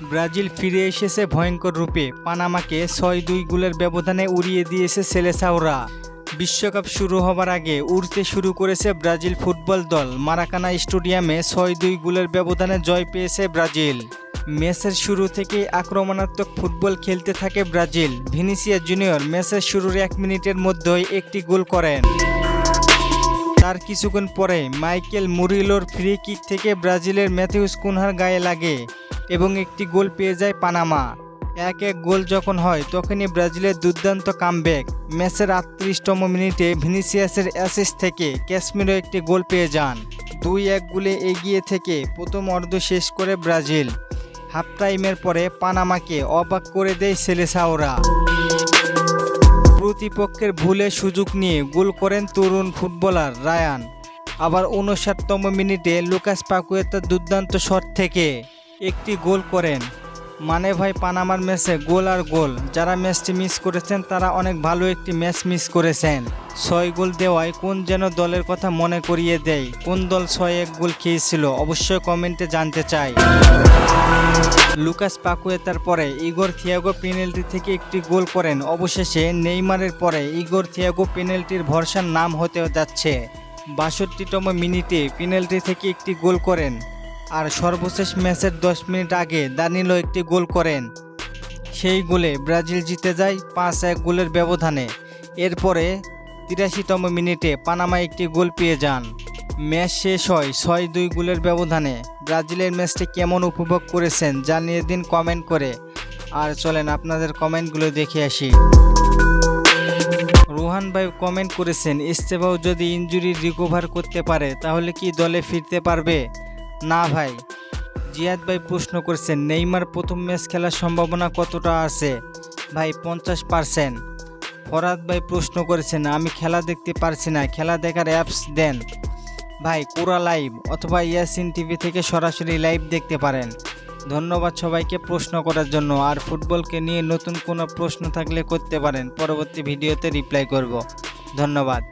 Brazil ফিরে এসেছে ভয়ঙ্কর রূপে, পানামাকে ৬-২ গোলের ব্যবধানে উড়িয়ে দিয়েছে সেলেসাওরা। বিশ্বকাপ শুরু হবার আগে উড়তে শুরু করেছে ব্রাজিল ফুটবল দল। মারাকানা স্টেডিয়ামে ৬-২ গোলের ব্যবধানে জয় পেয়েছে ব্রাজিল। ম্যাচের শুরু থেকেই আক্রমণাত্মক ফুটবল খেলতে থাকে ব্রাজিল। ভিনিসিয়াস জুনিয়র ম্যাচের শুরুর ১ মিনিটের মধ্যেই একটি গোল করেন। তার কিছুক্ষণ পরে মাইকেল মুরিলোর ফ্রি কিক থেকে ব্রাজিলের ম্যাথিউস কুনহার গায়ে লাগে এবং একটি গোল পেয়ে যায় পানামা। ১-১ গোল যখন হয় তখনই ব্রাজিলের দুর্দান্ত কামব্যাক। ম্যাচের ৩৮তম মিনিটে ভিনিসিয়াসের অ্যাসিস্ট থেকে ক্যাসমিরো একটি গোল পেয়ে যান। ২-১ গোলে এগিয়ে থেকে প্রথম অর্ধ শেষ করে ব্রাজিল। হাফ টাইমের পরে পানামাকে অবাক করে দেয় সেলেসাওরা। প্রতিপক্ষের ভুলে সুযোগ নিয়ে গোল করেন তরুণ ফুটবলার রায়ান। আবার ৫৯তম মিনিটে লুকাস পাকুয়েতার দুর্দান্ত শট থেকে একটি গোল করেন। মানে ভাই, পানামার ম্যাচে গোল আর গোল। যারা ম্যাচটি মিস করেছেন তারা অনেক ভালো একটি ম্যাচ মিস করেছেন। ৬ গোল দেওয়ায় কোন যেন দলের কথা মনে করিয়ে দেয়। কোন দল ৬-১ গোল খেয়েছিল অবশ্যই কমেন্টে জানতে চাই। লুকাস পাকুয়েতার পরে ইগোর থিয়াগো পেনাল্টি থেকে একটি গোল করেন। অবশেষে নেইমারের পরে ইগোর থিয়াগো পেনাল্টির ভরসার নাম হতে যাচ্ছে। ৬২তম মিনিটে পেনাল্টি থেকে একটি গোল করেন। আর সর্বশেষ ম্যাচের ১০ মিনিট আগে দানিলো একটি গোল করেন। সেই গোলে ব্রাজিল জিতে যায় ৫-১ গোলের ব্যবধানে। এরপরে ৮৩তম মিনিটে পানামা একটি গোল পেয়ে যান। ম্যাচ শেষ হয় ৬-২ গোলের ব্যবধানে। ব্রাজিলের ম্যাচটি কেমন উপভোগ করেছেন জানিয়ে দিন কমেন্ট করে। আর চলেন আপনাদের কমেন্টগুলো দেখে আসি। রোহান ভাই কমেন্ট করেছেন, ইস্তেভাও যদি ইনজুরি রিকভার করতে পারে তাহলে কি দলে ফিরতে পারবে? না ভাই। জিয়াদ ভাই প্রশ্ন করেছেন, নেইমার প্রথম ম্যাচ খেলার সম্ভাবনা কতটা আছে? ভাই ৫০%। ফরাদ ভাই প্রশ্ন করেছেন, আমি খেলা দেখতে পারছি না, খেলা দেখার অ্যাপস দেন। ভাই কোরা লাইভ অথবা ইয়াসিন টিভি থেকে সরাসরি লাইভ দেখতে পারেন। ধন্যবাদ সবাইকে প্রশ্ন করার জন্য। আর ফুটবলকে নিয়ে নতুন কোনো প্রশ্ন থাকলে করতে পারেন, পরবর্তী ভিডিওতে রিপ্লাই করব। ধন্যবাদ।